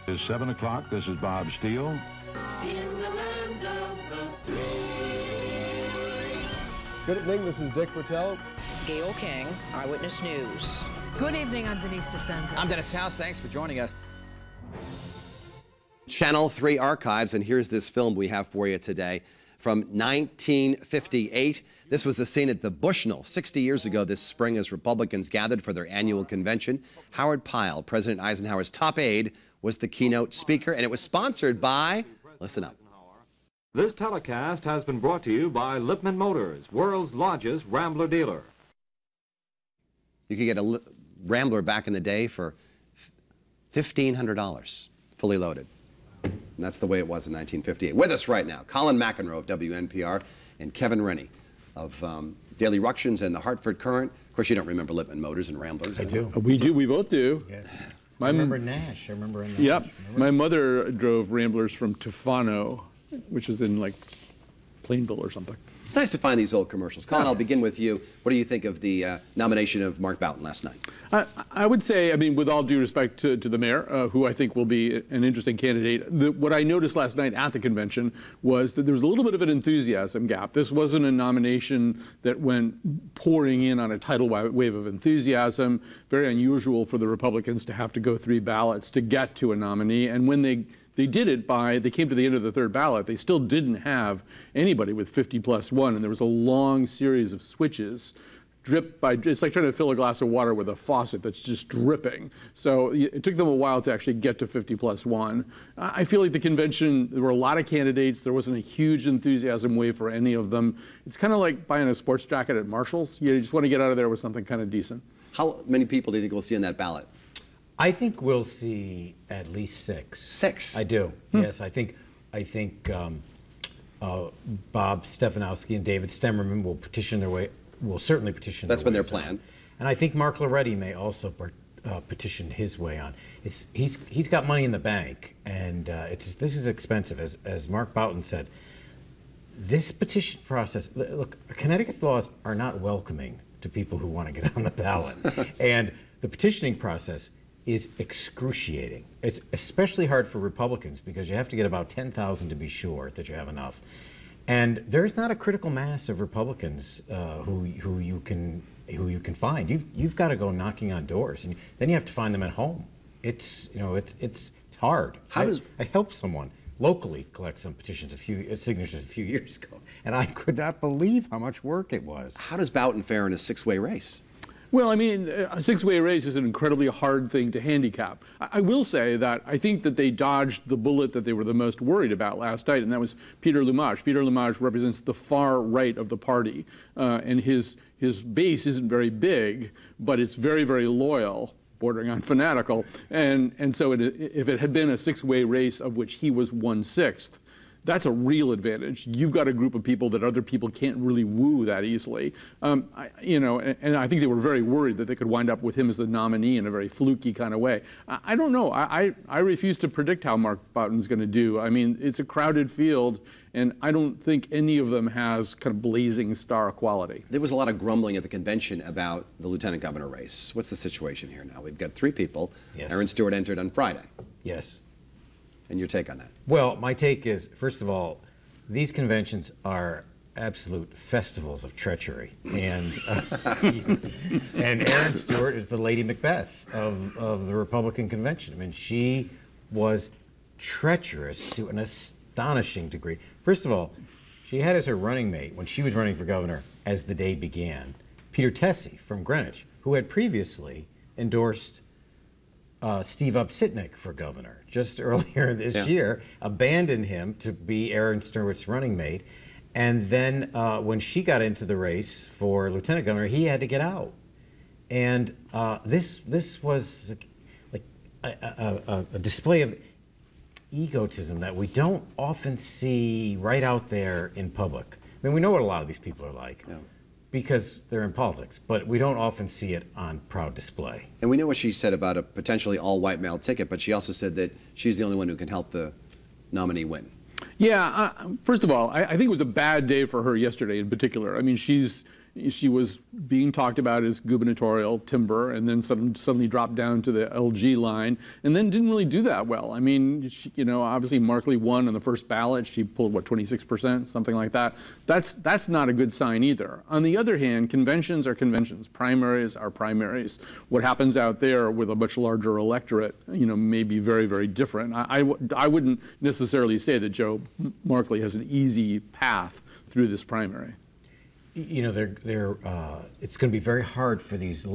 It's 7 o'clock. This is Bob Steele. In the land of the three. Good evening, this is Dick Bertel. Gail King, Eyewitness News. Good evening, I'm Denise DeSenza. I'm Dennis House, thanks for joining us. Channel 3 Archives, and here's this film we have for you today from 1958. This was the scene at the Bushnell 60 years ago this spring as Republicans gathered for their annual convention. Howard Pyle, President Eisenhower's top aide, was the keynote speaker, and it was sponsored by, listen up. This telecast has been brought to you by Lipman Motors, world's largest Rambler dealer. You could get a Rambler back in the day for $1,500, fully loaded. And that's the way it was in 1958. With us right now, Colin McEnroe of WNPR and Kevin Rennie of Daily Ructions and the Hartford Courant. Of course, you don't remember Lipman Motors and Ramblers. I do. We do. We both do. Yes. I remember Nash. I remember Nash. Yep. My mother drove Ramblers from Tufano, which is in like Plainville or something. It's nice to find these old commercials. Colin, I'll begin with you. What do you think of the nomination of Mark Boughton last night? I would say, I mean, with all due respect to the mayor, who I think will be an interesting candidate, what I noticed last night at the convention was that there was a little bit of an enthusiasm gap. This wasn't a nomination that went pouring in on a tidal wave of enthusiasm. Very unusual for the Republicans to have to go 3 ballots to get to a nominee. And when they did it they came to the end of the 3rd ballot, they still didn't have anybody with 50+1, and there was a long series of switches. Drip by, it's like trying to fill a glass of water with a faucet that's just dripping. So it took them a while to actually get to 50+1. I feel like the convention, there were a lot of candidates. There wasn't a huge enthusiasm wave for any of them. It's kind of like buying a sports jacket at Marshall's. You just want to get out of there with something kind of decent. How many people do you think we'll see on that ballot? I think we'll see at least 6. 6? I do. Yes, I think Bob Stefanowski and David Stemmerman will petition their way. Will certainly petition. That's been their plan. And I think Mark Loretti may also petition his way on. He's got money in the bank, and this is expensive, as Mark Boughton said. This petition process. Look, Connecticut's laws are not welcoming to people who want to get on the ballot, and the petitioning process is excruciating. It's especially hard for Republicans because you have to get about 10,000 to be sure that you have enough. And there's not a critical mass of Republicans who you can find. You've got to go knocking on doors, and then you have to find them at home. It's hard. I helped someone locally collect some signatures a few years ago, and I could not believe how much work it was. How does Boughton fare in a 6-way race? Well, I mean, a 6-way race is an incredibly hard thing to handicap. I will say that I think that they dodged the bullet that they were the most worried about last night, and that was Peter Lumage. Peter Lumage represents the far right of the party, and his base isn't very big, but it's very, very loyal, bordering on fanatical. And so if it had been a 6-way race of which he was 1/6, that's a real advantage. You've got a group of people that other people can't really woo that easily. And I think they were very worried that they could wind up with him as the nominee in a very fluky kind of way. I don't know. I refuse to predict how Mark Boughton's going to do. I mean, it's a crowded field, and I don't think any of them has kind of blazing star quality. There was a lot of grumbling at the convention about the lieutenant governor race. What's the situation here now? We've got 3 people. Yes. Aaron Stewart entered on Friday. Yes. And your take on that? Well, my take is, first of all, these conventions are absolute festivals of treachery, and and Aaron Stewart is the Lady Macbeth of the Republican convention. I mean, she was treacherous to an astonishing degree. First of all, she had as her running mate when she was running for governor, as the day began, Peter Tessie from Greenwich, who had previously endorsed Steve Upsitnik for governor just earlier this year, abandoned him to be Aaron Stewart's running mate, and then when she got into the race for lieutenant governor, he had to get out. And this was like a display of egotism that we don't often see right out there in public. I mean, we know what a lot of these people are like. Yeah. Because they're in politics, but we don't often see it on proud display. And we know what she said about a potentially all-white male ticket, but she also said that she's the only one who can help the nominee win. Yeah, first of all, I think it was a bad day for her yesterday in particular. I mean, she's she was being talked about as gubernatorial timber, and then suddenly dropped down to the LG line, and then didn't really do that well. I mean, obviously Markley won on the first ballot. She pulled, what, 26%, something like that. That's not a good sign either. On the other hand, conventions are conventions. Primaries are primaries. What happens out there with a much larger electorate, may be very, very different. I wouldn't necessarily say that Joe Markley has an easy path through this primary. It's going to be very hard for these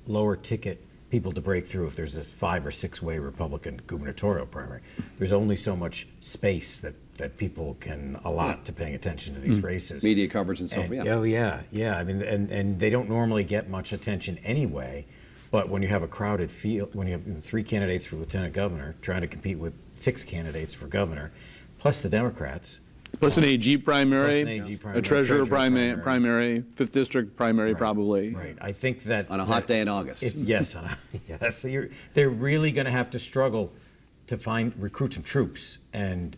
lower ticket people to break through if there's a 5 or 6 way Republican gubernatorial primary. There's only so much space that people can allot to paying attention to these races. Media coverage and so on. Oh yeah. I mean, and they don't normally get much attention anyway. But when you have a crowded field, when you have 3 candidates for lieutenant governor trying to compete with 6 candidates for governor, plus the Democrats. Plus an AG primary, a treasurer primary, 5th district primary, probably. Right. I think that on a hot day in August. Yes. So they're really going to have to struggle to recruit some troops and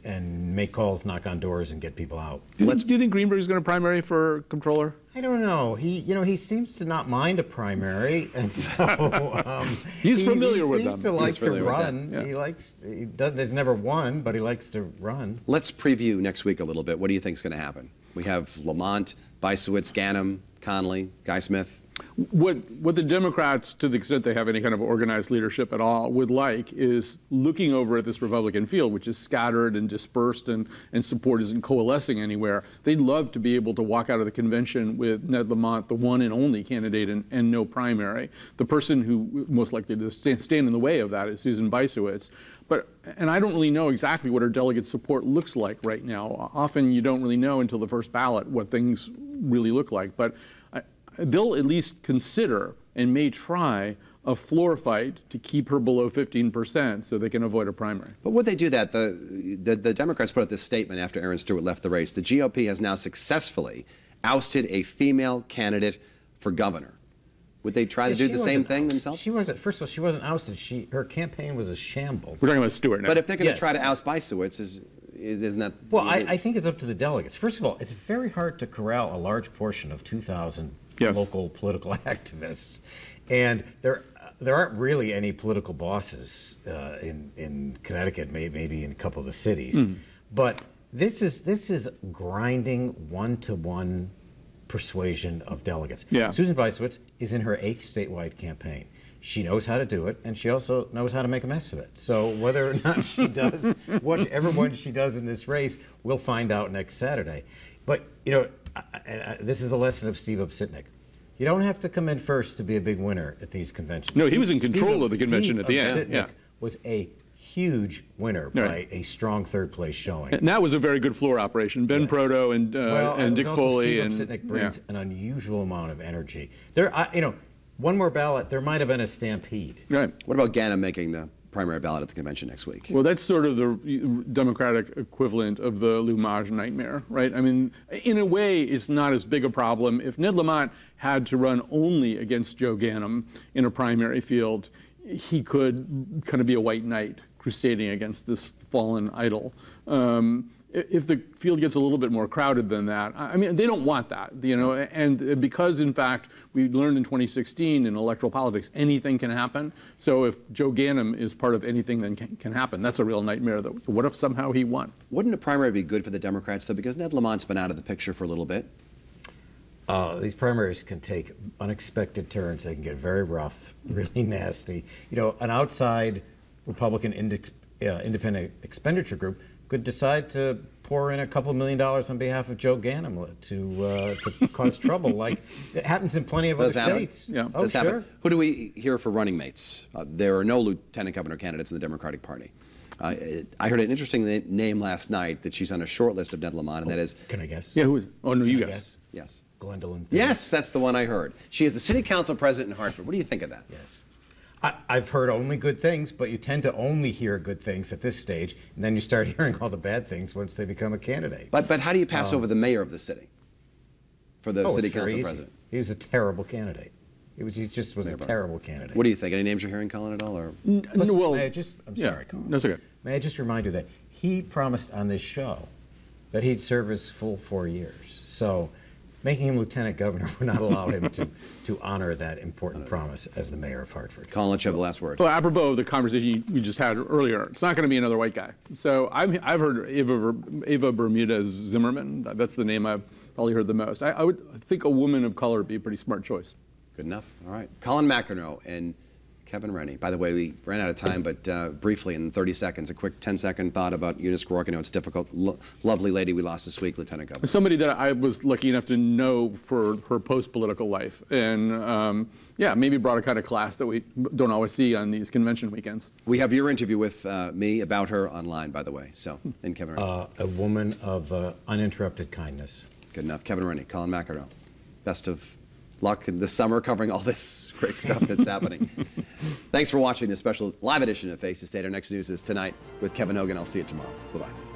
make calls, knock on doors, and get people out. Do you think Greenberg's going to primary for comptroller? I don't know. He seems to not mind a primary, and so he's familiar with them. He seems to like to run. Yeah. He's never won, but he likes to run. Let's preview next week a little bit. What do you think is going to happen? We have Lamont, Bicewicz, Ganim, Connolly, Guy Smith. What the Democrats, to the extent they have any kind of organized leadership at all, would like is looking over at this Republican field, which is scattered and dispersed and support isn't coalescing anywhere. They'd love to be able to walk out of the convention with Ned Lamont, the one and only candidate, and no primary. The person who most likely to stand in the way of that is Susan Bicewicz. And I don't really know exactly what her delegate support looks like right now. Often you don't really know until the first ballot what things really look like. But they'll at least consider and may try a floor fight to keep her below 15% so they can avoid a primary. But would they do that? The Democrats put out this statement after Aaron Stewart left the race. The GOP has now successfully ousted a female candidate for governor. Would they try to do the same thing themselves? First of all, she wasn't ousted. Her campaign was a shambles. We're talking about Stewart now. But if they're going to try to oust Bicewicz, isn't that... Well, I think it's up to the delegates. First of all, it's very hard to corral a large portion of 2,000 local political activists, and there aren't really any political bosses in Connecticut, maybe in a couple of the cities, but this is grinding one-to-one persuasion of delegates. Yeah. Susan Bicewicz is in her 8th statewide campaign. She knows how to do it, and she also knows how to make a mess of it. So whether or not she does whatever one she does in this race, we'll find out next Saturday. But this is the lesson of Steve Obsitnik. You don't have to come in first to be a big winner at these conventions. No, he was in control of the convention at the end. Yeah, was a huge winner by a strong 3rd place showing. And that was a very good floor operation. Ben Proto and Dick Foley Steve Obsitnik brings an unusual amount of energy. There, one more ballot, there might have been a stampede. Right. What about Ganim making the primary ballot at the convention next week? Well, that's sort of the Democratic equivalent of the Lumage nightmare, right? I mean, in a way, it's not as big a problem. If Ned Lamont had to run only against Joe Ganim in a primary field, he could kind of be a white knight crusading against this fallen idol. If the field gets a little bit more crowded than that, I mean, they don't want that, and because, in fact, we learned in 2016 in electoral politics, anything can happen. So if Joe Ganim is part of anything that can happen, that's a real nightmare. What if somehow he won? Wouldn't a primary be good for the Democrats, though, because Ned Lamont's been out of the picture for a little bit? These primaries can take unexpected turns. They can get very rough, really nasty. An outside Republican independent expenditure group could decide to pour in a couple of $1 million on behalf of Joe Ganim to cause trouble, like it happens in plenty of other states. Yeah. Oh, sure. Happen. Who do we hear for running mates? There are no lieutenant governor candidates in the Democratic Party. I heard an interesting name last night that she's on a short list of Ned Lamont, and that is... Can I guess? Yeah, who is it? Oh, no, you guess. Yes. Gwendolyn. Yes, that's the one I heard. She is the city council president in Hartford. What do you think of that? Yes. I've heard only good things, but you tend to only hear good things at this stage, and then you start hearing all the bad things once they become a candidate. But how do you pass over the mayor of the city for the city council president? He was a terrible candidate. He just was a terrible candidate. What do you think? Any names you're hearing, Colin, at all? Or? Listen, I'm sorry, Colin. That's okay. May I just remind you that he promised on this show that he'd serve his full 4 years. So making him lieutenant governor would not allow him to honor that important promise as the mayor of Hartford. Colin, let you have the last word. Well, apropos of the conversation we just had earlier, it's not going to be another white guy. So I've heard Ava Bermudez Zimmerman. That's the name I've probably heard the most. I would think a woman of color would be a pretty smart choice. Good enough. All right. Colin McEnroe and Kevin Rennie. By the way, we ran out of time, but briefly in 30 seconds, a quick 10-second thought about Eunice Rourke. I know it's difficult. Lovely lady we lost this week, Lieutenant Governor. Somebody that I was lucky enough to know for her post-political life. And yeah, maybe brought a kind of class that we don't always see on these convention weekends. We have your interview with me about her online, by the way. So, and Kevin Rennie. A woman of uninterrupted kindness. Good enough. Kevin Rennie, Colin McEnroe. Best of luck in this summer covering all this great stuff that's happening. Thanks for watching this special live edition of Face the State. Our next news is tonight with Kevin Hogan. I'll see you tomorrow. Bye-bye.